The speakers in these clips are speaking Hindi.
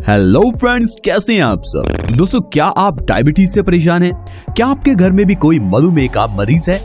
हेलो फ्रेंड्स, कैसे हैं आप सब। दोस्तों, क्या आप डायबिटीज से परेशान हैं? क्या आपके घर में भी कोई मधुमेह का मरीज है?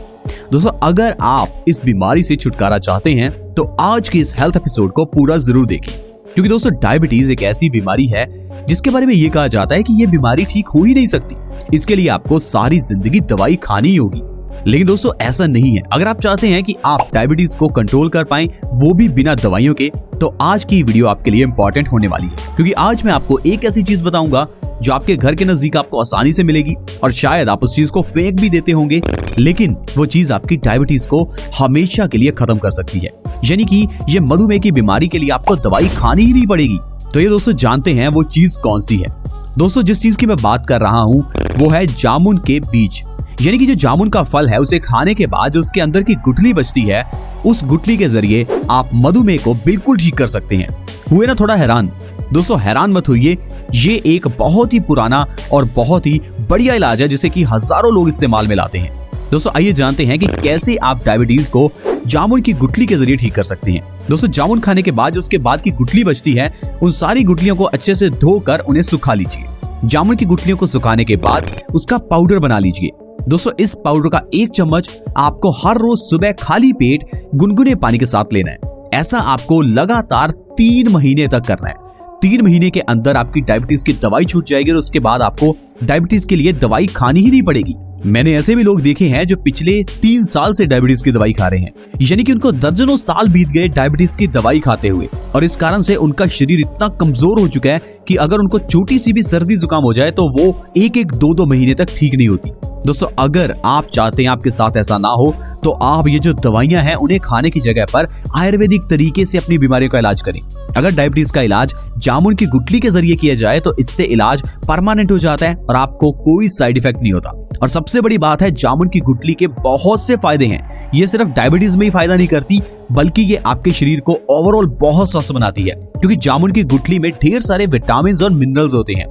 दोस्तों, अगर आप इस बीमारी से छुटकारा चाहते हैं तो आज के इस हेल्थ एपिसोड को पूरा जरूर देखें, क्योंकि दोस्तों डायबिटीज एक ऐसी बीमारी है जिसके बारे में ये कहा जाता है कि ये बीमारी ठीक हो ही नहीं सकती। इसके लिए आपको सारी जिंदगी दवाई खानी ही होगी। लेकिन दोस्तों ऐसा नहीं है। अगर आप चाहते हैं कि आप डायबिटीज को कंट्रोल कर पाएं, वो भी बिना दवाइयों के, तो आज की वीडियो आपके लिए इंपॉर्टेंट होने वाली है, क्योंकि आज मैं आपको एक ऐसी चीज बताऊंगा जो आपके घर के नजदीक आपको आसानी से मिलेगी और शायद आप उस चीज को फेंक भी देते होंगे, लेकिन वो चीज आपकी डायबिटीज को हमेशा के लिए खत्म कर सकती है। यानी कि ये मधुमेह की बीमारी के लिए आपको दवाई खानी ही नहीं पड़ेगी। तो ये दोस्तों जानते हैं वो चीज कौन सी है। दोस्तों, जिस चीज की मैं बात कर रहा हूँ वो है जामुन के बीज। यानी कि जो जामुन का फल है उसे खाने के बाद जो उसके अंदर की गुठली बचती है, उस गुठली के जरिए आप मधुमेह को बिल्कुल ठीक कर सकते हैं। हुए ना थोड़ा हैरान? दोस्तों हैरान मत होइए, ये एक बहुत ही पुराना और बहुत ही बढ़िया इलाज है जिसे कि हजारों लोग इस्तेमाल में लाते हैं। दोस्तों आइए जानते हैं कि कैसे आप डायबिटीज को जामुन की गुठली के जरिए ठीक कर सकते हैं। दोस्तों, जामुन खाने के बाद जो उसके बाद की गुठली बचती है, उन सारी गुठलियों को अच्छे से धोकर उन्हें सुखा लीजिए। जामुन की गुठलियों को सुखाने के बाद उसका पाउडर बना लीजिए। दोस्तों, इस पाउडर का 1 चम्मच आपको हर रोज सुबह खाली पेट गुनगुने पानी के साथ लेना है। ऐसा आपको लगातार 3 महीने तक करना है। 3 महीने के अंदर आपकी डायबिटीज की दवाई छूट जाएगी और उसके बाद आपको डायबिटीज के लिए दवाई खानी ही नहीं पड़ेगी। मैंने ऐसे भी लोग देखे हैं जो पिछले 3 साल से डायबिटीज की दवाई खा रहे हैं, यानी कि उनको दर्जनों साल बीत गए डायबिटीज की दवाई खाते हुए, और इस कारण से उनका शरीर इतना कमजोर हो चुका है कि अगर उनको छोटी सी भी सर्दी जुकाम हो जाए तो वो 1-1, 2-2 महीने तक ठीक नहीं होती। दोस्तों, अगर आप चाहते हैं आपके साथ ऐसा ना हो, तो आप ये जो दवाइयां हैं उन्हें खाने की जगह पर आयुर्वेदिक तरीके से अपनी बीमारियों का इलाज करें। अगर डायबिटीज का इलाज जामुन की गुठली के जरिए किया जाए तो इससे इलाज परमानेंट हो जाता है और आपको कोई साइड इफेक्ट नहीं होता। और सबसे बड़ी बात है, जामुन की गुठली के बहुत से फायदे हैं। ये सिर्फ डायबिटीज में ही फायदा नहीं करती, बल्कि ये आपके शरीर को ओवरऑल बहुत स्वस्थ बनाती है, क्योंकि जामुन की गुठली में ढेर सारे विटामिन और मिनरल्स होते हैं।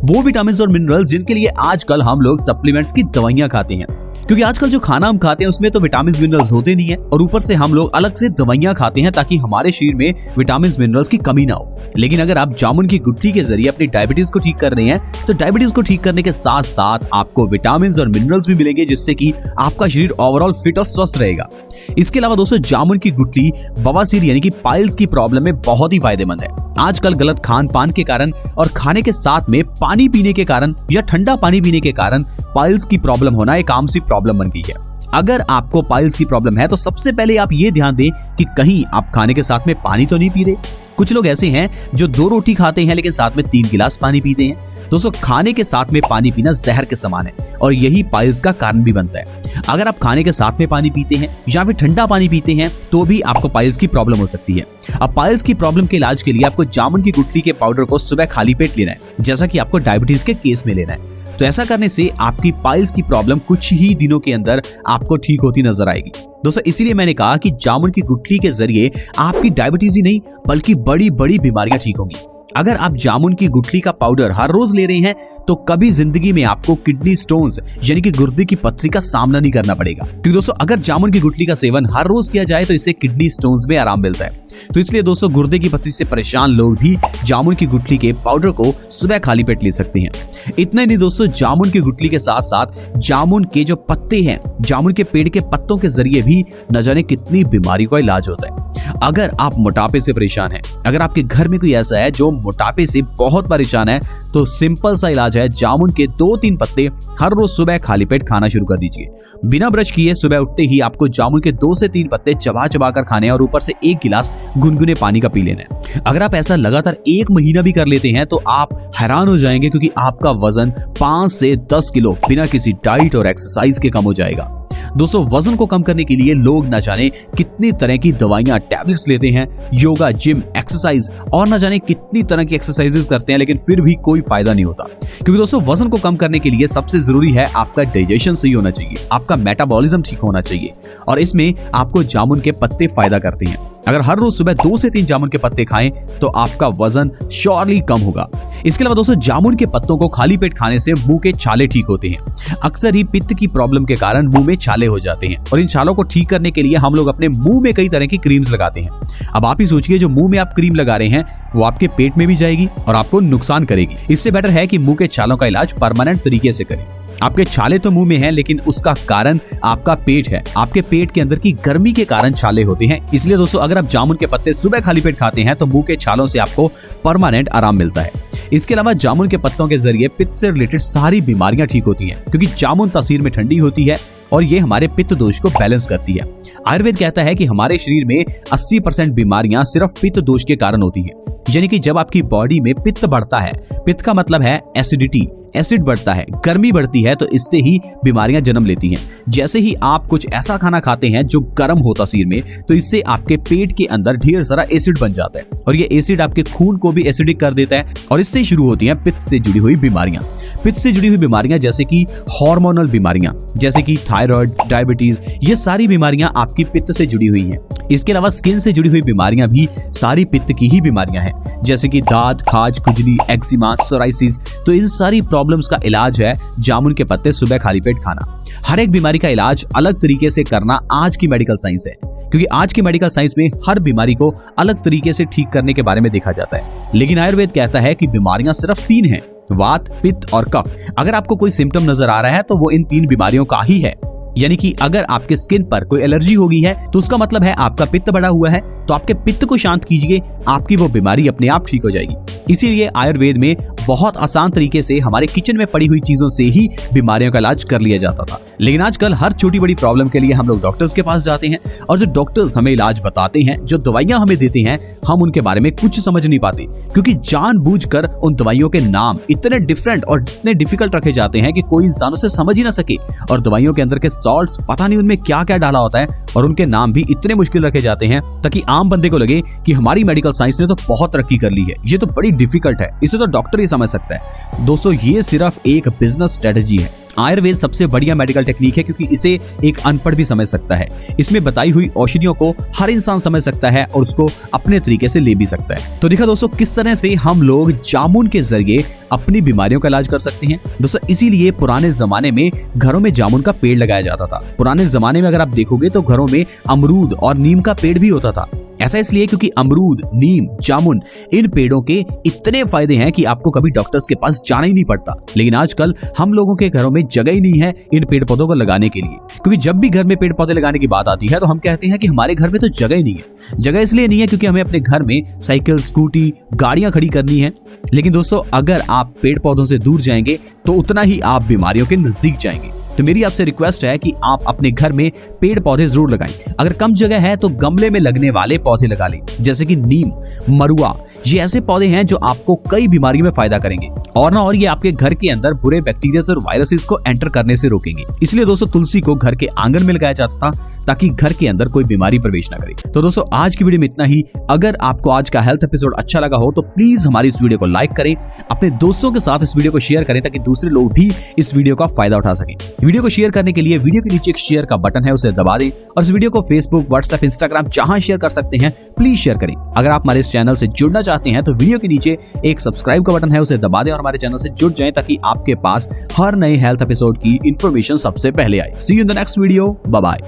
वो विटामिन और मिनरल्स जिनके लिए आजकल हम लोग सप्लीमेंट्स की दवाइयां खाते हैं, क्योंकि आजकल जो खाना हम खाते हैं उसमें तो विटामिन मिनरल्स होते नहीं है, और ऊपर से हम लोग अलग से दवाइयां खाते हैं ताकि हमारे शरीर में विटामिन मिनरल्स की कमी ना हो। लेकिन अगर आप जामुन की गुठली के जरिए अपनी डायबिटीज को ठीक कर रहे हैं, तो डायबिटीज को ठीक करने के साथ साथ आपको विटामिन और मिनरल्स भी मिलेंगे, जिससे कि आपका शरीर ओवरऑल फिट और स्वस्थ रहेगा। इसके अलावा दोस्तों, जामुन की गुठली बवासीर यानी कि पाइल्स की प्रॉब्लम में बहुत ही फायदेमंद है। आजकल गलत खान पान के कारण और खाने के साथ में पानी पीने के कारण या ठंडा पानी पीने के कारण पाइल्स की प्रॉब्लम होना एक आम सी प्रॉब्लम बन गई है। अगर आपको पाइल्स की प्रॉब्लम है तो सबसे पहले आप ये ध्यान दें कि कहीं आप खाने के साथ में पानी तो नहीं पी रहे। कुछ लोग ऐसे हैं जो 2 रोटी खाते हैं लेकिन साथ में 3 गिलास पानी पीते हैं। दोस्तों, खाने के साथ में पानी पीना जहर के समान है और यही पाइल्स का कारण भी बनता है। अगर आप खाने के साथ में पानी पीते हैं या फिर ठंडा पानी पीते हैं तो भी आपको पाइल्स की प्रॉब्लम हो सकती है। अब पाइल्स की प्रॉब्लम के इलाज के लिए आपको जामुन की गुठली के पाउडर को सुबह खाली पेट लेना है, जैसा कि आपको डायबिटीज के केस में लेना है। तो ऐसा करने से आपकी पाइल्स की प्रॉब्लम कुछ ही दिनों के अंदर आपको ठीक होती नजर आएगी। दोस्तों, इसीलिए मैंने कहा कि जामुन की गुठली के जरिए आपकी डायबिटीज ही नहीं बल्कि बड़ी बड़ी बीमारियां ठीक होंगी। अगर आप जामुन की गुठली का पाउडर हर रोज ले रहे हैं तो कभी जिंदगी में आपको किडनी स्टोन्स यानी कि गुर्दे की पथरी का सामना नहीं करना पड़ेगा। क्योंकि दोस्तों, अगर जामुन की गुठली का सेवन हर रोज किया जाए तो इससे किडनी स्टोन्स में आराम मिलता है। तो इसलिए दोस्तों, गुर्दे की पथरी से परेशान लोग भी जामुन की गुठली के पाउडर को सुबह खाली पेट ले सकते हैं। इतना ही नहीं दोस्तों, जामुन की गुठली के साथ साथ जामुन के जो पत्ते हैं, जामुन के पेड़ के पत्तों के जरिए भी न जाने कितनी बीमारी का इलाज होता है। अगर आप मोटापे से परेशान हैं, अगर आपके घर में कोई ऐसा है जो मोटापे से बहुत परेशान है, तो सिंपल सा इलाज है, जामुन के 2-3 पत्ते हर रोज सुबह खाली पेट खाना शुरू कर दीजिए। बिना ब्रश किए सुबह उठते ही आपको जामुन के 2 से 3 पत्ते चबा चबा कर खाने हैं और ऊपर से 1 गिलास गुनगुने पानी का पी लेना है। अगर आप ऐसा लगातार 1 महीना भी कर लेते हैं तो आप हैरान हो जाएंगे, क्योंकि आपका वजन 5 से 10 किलो बिना किसी डाइट और एक्सरसाइज के कम हो जाएगा। दोस्तों, वजन को कम करने के लिए लोग न जाने कितनी तरह की दवाइयां, टैबलेट्स लेते हैं, योगा, जिम, एक्सरसाइज और न जाने कितनी तरह की एक्सरसाइजेस करते हैं, लेकिन फिर भी कोई फायदा नहीं होता। क्योंकि दोस्तों, वजन को कम करने के लिए सबसे जरूरी है आपका डाइजेशन सही होना चाहिए, आपका मेटाबॉलिज्म ठीक होना चाहिए, और इसमें आपको जामुन के पत्ते फायदा करते हैं। अगर हर रोज सुबह 2 से 3 जामुन के पत्ते खाएं तो आपका वजन श्योरली कम होगा। इसके अलावा दोस्तों जामुन के पत्तों को खाली पेट खाने से मुंह के छाले ठीक होते हैं। अक्सर ही पित्त की प्रॉब्लम के कारण मुंह में छाले हो जाते हैं और इन छालों को ठीक करने के लिए हम लोग अपने मुंह में कई तरह की क्रीम्स लगाते हैं। अब आप ही सोचिए, जो मुंह में आप क्रीम लगा रहे हैं वो आपके पेट में भी जाएगी और आपको नुकसान करेगी। इससे बेटर है कि मुंह के छालों का इलाज परमानेंट तरीके से करें। आपके छाले तो मुंह में हैं, लेकिन उसका कारण आपका पेट है। आपके पेट के अंदर की गर्मी के कारण छाले होते हैं। इसलिए दोस्तों अगर आप जामुन के पत्ते सुबह खाली पेट खाते हैं तो मुंह के छालों से आपको परमानेंट आराम मिलता है। इसके अलावा जामुन के पत्तों के जरिए पित्त से रिलेटेड सारी बीमारियां ठीक होती हैं, क्योंकि जामुन तासीर में ठंडी होती है और ये हमारे पित्त दोष को बैलेंस करती है। आयुर्वेद कहता है कि हमारे शरीर में 80% बीमारियां सिर्फ पित्त दोष के कारण होती हैं। यानी कि जब आपकी बॉडी में पित्त बढ़ता है, पित्त का मतलब है एसिडिटी, एसिड बढ़ता है, गर्मी बढ़ती है, तो इससे ही बीमारियां जन्म लेती हैं। जैसे ही आप कुछ ऐसा खाना खाते हैं जो गर्म हो तासीर में, तो इससे आपके पेट के अंदर ढेर सारा एसिड बन जाता है और ये एसिड आपके खून को भी एसिडिक कर देता है और इससे शुरू होती हैं पित्त से जुड़ी हुई बीमारियां। पित्त से जुड़ी हुई बीमारियां जैसे कि हार्मोनल बीमारियां, जैसे कि थायराइड, डायबिटीज, ये सारी बीमारियां आपकी पित्त से जुड़ी हुई हैं। इसके अलावा स्किन से जुड़ी हुई बीमारियां भी सारी पित्त की ही बीमारियां हैं, जैसे कि दांत, खाज, खुजली, एक्जिमा, सोराइसिस। तो इन सारी प्रॉब्लम्स का इलाज है जामुन के पत्ते सुबह खाली पेट खाना। हर एक बीमारी का इलाज अलग तरीके से करना आज की मेडिकल साइंस है, क्योंकि आज की मेडिकल साइंस में हर बीमारी को अलग तरीके से ठीक करने के बारे में देखा जाता है। लेकिन आयुर्वेद कहता है कि बीमारियां सिर्फ 3 हैं, वात, पित्त और कफ। अगर आपको कोई सिम्टम नजर आ रहा है तो वो इन 3 बीमारियों का ही है। यानी कि अगर आपके स्किन पर कोई एलर्जी हो गई है तो उसका मतलब है आपका पित्त बढ़ा हुआ है, तो आपके पित्त को शांत कीजिए, आपकी वो बीमारी अपने आप ठीक हो जाएगी। इसीलिए आयुर्वेद में बहुत आसान तरीके से हमारे किचन में पड़ी हुई चीजों से ही बीमारियों का इलाज कर लिया जाता था। लेकिन आजकल हर छोटी बड़ी प्रॉब्लम के लिए हम लोग डॉक्टर्स के पास जाते हैं और जो डॉक्टर्स हमें इलाज बताते हैं, जो दवाइयां हमें देते हैं, हम उनके बारे में कुछ समझ नहीं पाते, क्योंकि जानबूझकर उन दवाइयों के नाम इतने डिफरेंट और इतने डिफिकल्ट रखे जाते हैं कि कोई इंसान उसे समझ ही ना सके। और दवाइयों के अंदर के सॉल्ट्स पता नहीं उनमें क्या क्या डाला होता है और उनके नाम भी इतने मुश्किल रखे जाते हैं ताकि आम बंदे को लगे कि हमारी मेडिकल साइंस ने तो बहुत तरक्की कर ली है, ये तो बड़ी डिफिकल्ट है, इसे तो डॉक्टर ही समझ सकता है। दोस्तों ये सिर्फ एक बिजनेस स्ट्रेटजी है। आयुर्वेद सबसे बढ़िया मेडिकल टेक्निक है क्योंकि इसे एक अनपढ़ भी समझ सकता है। इसमें बताई हुई औषधियों को हर इंसान समझ सकता है और उसको अपने तरीके से ले भी सकता है। तो देखा दोस्तों किस तरह से हम लोग जामुन के जरिए अपनी बीमारियों का इलाज कर सकते हैं। दोस्तों इसीलिए पुराने जमाने में घरों में जामुन का पेड़ लगाया जाता था। पुराने जमाने में अगर आप देखोगे तो घरों में अमरूद और नीम का पेड़ भी होता था। ऐसा इसलिए क्योंकि अमरूद, नीम, जामुन, इन पेड़ों के इतने फायदे हैं कि आपको कभी डॉक्टर्स के पास जाना ही नहीं पड़ता। लेकिन आजकल हम लोगों के घरों में जगह ही नहीं है इन पेड़ पौधों को लगाने के लिए, क्योंकि जब भी घर में पेड़ पौधे लगाने की बात आती है तो हम कहते हैं कि हमारे घर में तो जगह ही नहीं है। जगह इसलिए नहीं है क्योंकि हमें अपने घर में साइकिल, स्कूटी, गाड़ियां खड़ी करनी है। लेकिन दोस्तों अगर आप पेड़ पौधों से दूर जाएंगे तो उतना ही आप बीमारियों के नजदीक जाएंगे। तो मेरी आपसे रिक्वेस्ट है कि आप अपने घर में पेड़ पौधे जरूर लगाएं। अगर कम जगह है तो गमले में लगने वाले पौधे लगा लें, जैसे कि नीम, मरुआ। ये ऐसे पौधे हैं जो आपको कई बीमारियों में फायदा करेंगे और ये आपके घर के अंदर बुरे बैक्टीरिया और वायरसेस को एंटर करने से रोकेंगे। इसलिए दोस्तों तुलसी को घर के आंगन में लगाया जाता था ताकि घर के अंदर कोई बीमारी प्रवेश न करे। तो दोस्तों आज की वीडियो में इतना ही। अगर आपको आज का हेल्थ एपिसोड अच्छा लगा हो तो प्लीज हमारी इस वीडियो को लाइक करें, अपने दोस्तों के साथ इस वीडियो को शेयर करें ताकि दूसरे लोग भी इस वीडियो का फायदा उठा सकें। वीडियो को शेयर करने के लिए वीडियो के नीचे एक शेयर का बटन है, उसे दबा दें और इस वीडियो को फेसबुक, व्हाट्सएप, इंस्टाग्राम जहां शेयर कर सकते हैं प्लीज शेयर करें। अगर आप हमारे इस चैनल से जुड़ना चाहते हैं तो वीडियो के नीचे एक सब्सक्राइब का बटन है, उसे दबा दें और हमारे चैनल से जुड़ जाएं ताकि आपके पास हर नए हेल्थ एपिसोड की इंफॉर्मेशन सबसे पहले आए। See you in the next video, bye bye.